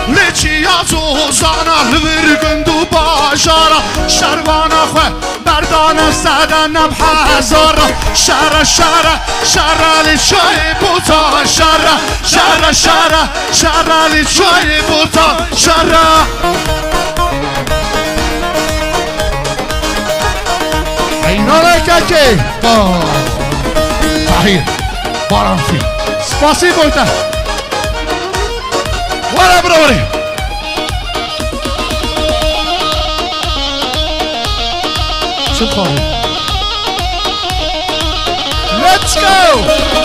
لچی یازو زانا لورگندو باشارا شروانا خواه بردانا سدنم حزارا شرا شرا شرا لچای بوتا شرا شرا شرا شرا لچای بوتا شرا اینا که تحییر باران فی سپاسی بویتا ولا بروري شو تخافي Let's go